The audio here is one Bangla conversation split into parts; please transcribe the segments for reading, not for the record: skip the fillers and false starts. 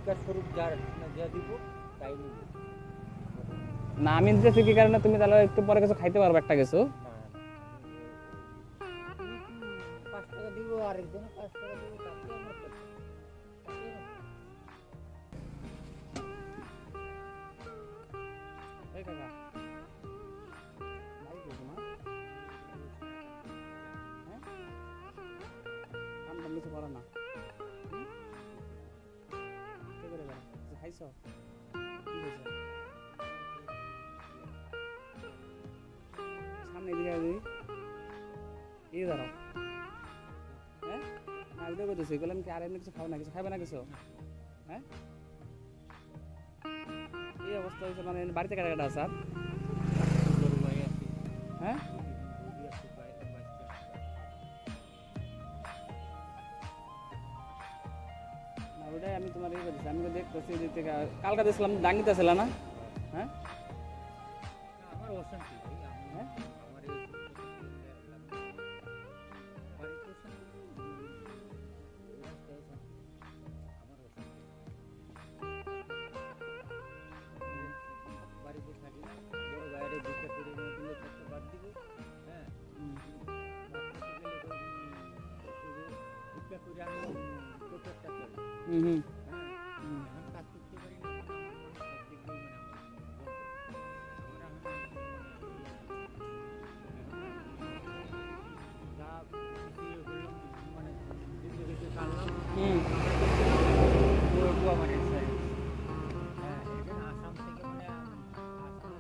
ভিক্ষার স্বরূপ যার যা দিব তাই নিব। না আমি দিতেছি কি কারণে, তুমি তাহলে একটু পরে কিছু খাইতে পারবে একটা কিছু। না না, তুমি 5 টাকা দিব, আরেকজনে 5 টাকা দিব, তাতে আমার ক্ষতি। তাতে আমার এই কাকা বাড়ি কই তোমার? হ্যাঁ, কাম টাম কিছু করো না? হুম? কে করে বেড়াও? কিছু খাইছো? কি খাইছো? সামনে এদিকে আয় দেখি। এই দাঁড়াও। হ্যাঁ, না ওইটা বলতেছি, বললাম কি আর এমনি কিছু খাও না, কিছু খাবে না কিছু? হ্যাঁ, এই অবস্থা হয়েছে মানে বাড়িতে কাটা কাটা আছে আর? বড় ভাই আছে, হ্যাঁ, বৌদি আছে, বাচ্চা আছে। না ওইটাই আমি তোমার এই বলতেছি, আমি তো দেখতেছি ওই দিক থেকে কালকা দিয়েছিলাম ডাঙ্গিতে ছিল না? হ্যাঁ, না, আমার অশান্তি ভাই, আমি হ্যাঁ, আমার এই বাড়িতে অশান্তি, এই রাস্তায় অশান্তি, আমার অশান্তি। বাড়িতে থাকি না, বড় বাইরে ভিক্ষা করে এনে দিলে চারটা বাদ দিব। হ্যাঁ, বাদ খেতে গেলে তো, ভিক্ষা করে আমি পেটেরটা চলে। হুম হুম হ্যাঁ, হুম। এখন কাজ করতে পারি না, মানে আমার মনে সব দিক দিয়েই মানে আমার বন্ধ। আমার এখন যা খুশি হলাম, মানে জিন্দগিতে কাটলাম, হুম। ওইটুকু আমার এক্সারসাইজ। হ্যাঁ, এই জন্য আসাম থেকে মানে আসাম থেকে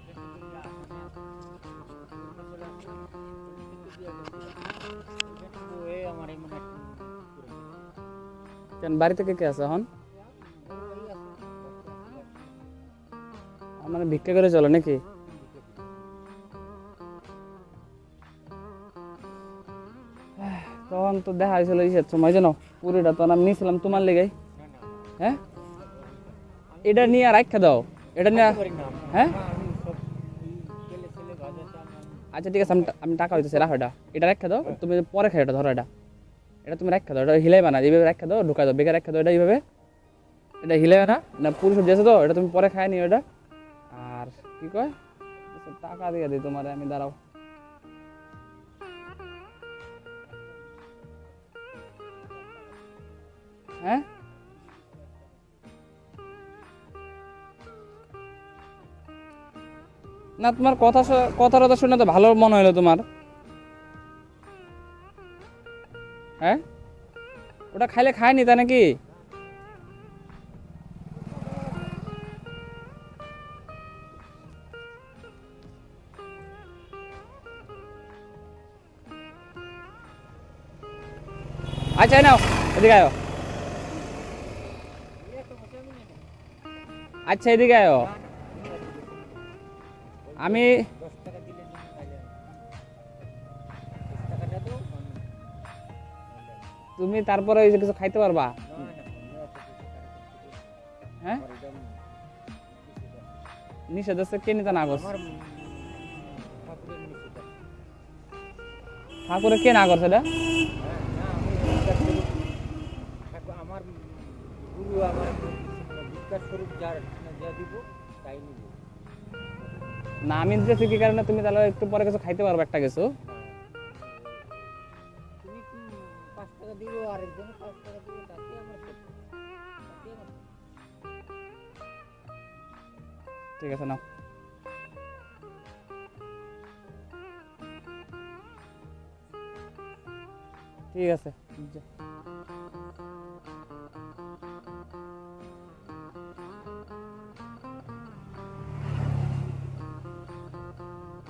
যে আসামে 4 বছর আসলাম, ওই থেকে বিয়ে করছিলাম। এই জন্য বউয়ে আমার এই মানে একটু করে দিল। কেন বাড়িতে কে কে আছে এখন? বড় ভাই আছে, বাচ্চা আছে, মানে ভিক্ষা করে চলে নাকি? ভিক্ষা করি। তখন তো দেখা হয়েছিল ইসের সময় জানো, পুরোটা তো আমি নিয়েছিলাম তোমার লেগে। না না, হ্যাঁ, আমি এটা নিয়ে আর রাখা দাও, এটা নিয়ে। খাইতে পারি না। হ্যাঁ, না, আমি সব এই তেলে ছেলে ভাজা চাল আমি আচ্ছা ঠিক আছে, আমি টাকা হইতেছে রাখো, এটা রেখে দাও, হ্যাঁ। তুমি পরে খাই এটা, ধরো এটা, এটা তুমি রেখে দাও, এটা হিলাইবা না, এইভাবে রেখে দাও, ঢুকা দাও, বেকার রেখে দাও এটা এইভাবে, এটা হিলাইবে না, না পুরো সবজি আছে তো, এটা তুমি পরে খাই নিও এটা। আর কি কয়, আচ্ছা, টাকা দিয়ে দিই তোমার আমি, দাঁড়াও। হ্যাঁ, না তোমার কথা শুনে তো ভালো মনে হলো তোমার। হ্যাঁ, ওটা খাইলে খায়নি তাই নাকি? আচ্ছা এই নাও, এদিকে আয়ো। আচ্ছা এদিকে আয়ো। আমি 10 টাকা দিলে নিবি, নাইলে 10 টাকাটা দাও, নাইলে তুমি তারপরে ওই যে কিছু খাইতে পারবা? না না, অন্য এত কিছু কারখানা থেকে হ্যাঁ, আমার এটা নিষেধ আছে। নিষেধ আছে, কে নিতে না করছে? আমার ঠাকুরের নিষেধ আছে। ঠাকুরে কে না করছে এটা? হ্যাঁ, না আমি ভিক্ষার স্বরূপ, আমার গুরু আমার বলতেছে, মানে ভিক্ষার স্বরূপ যার যা দিব তাই নিব। না আমি দিতেছি কি কারণে, তুমি তাহলে একটু পরে কিছু খাইতে পারবে একটা কিছু। না, তুমি 5 টাকা দিব, আরেকজনে 5 টাকা দিব, তাতে আমার ক্ষতি। তাতে আমার ক্ষতি। ঠিক আছে নাও। ঠিক আছে, যা।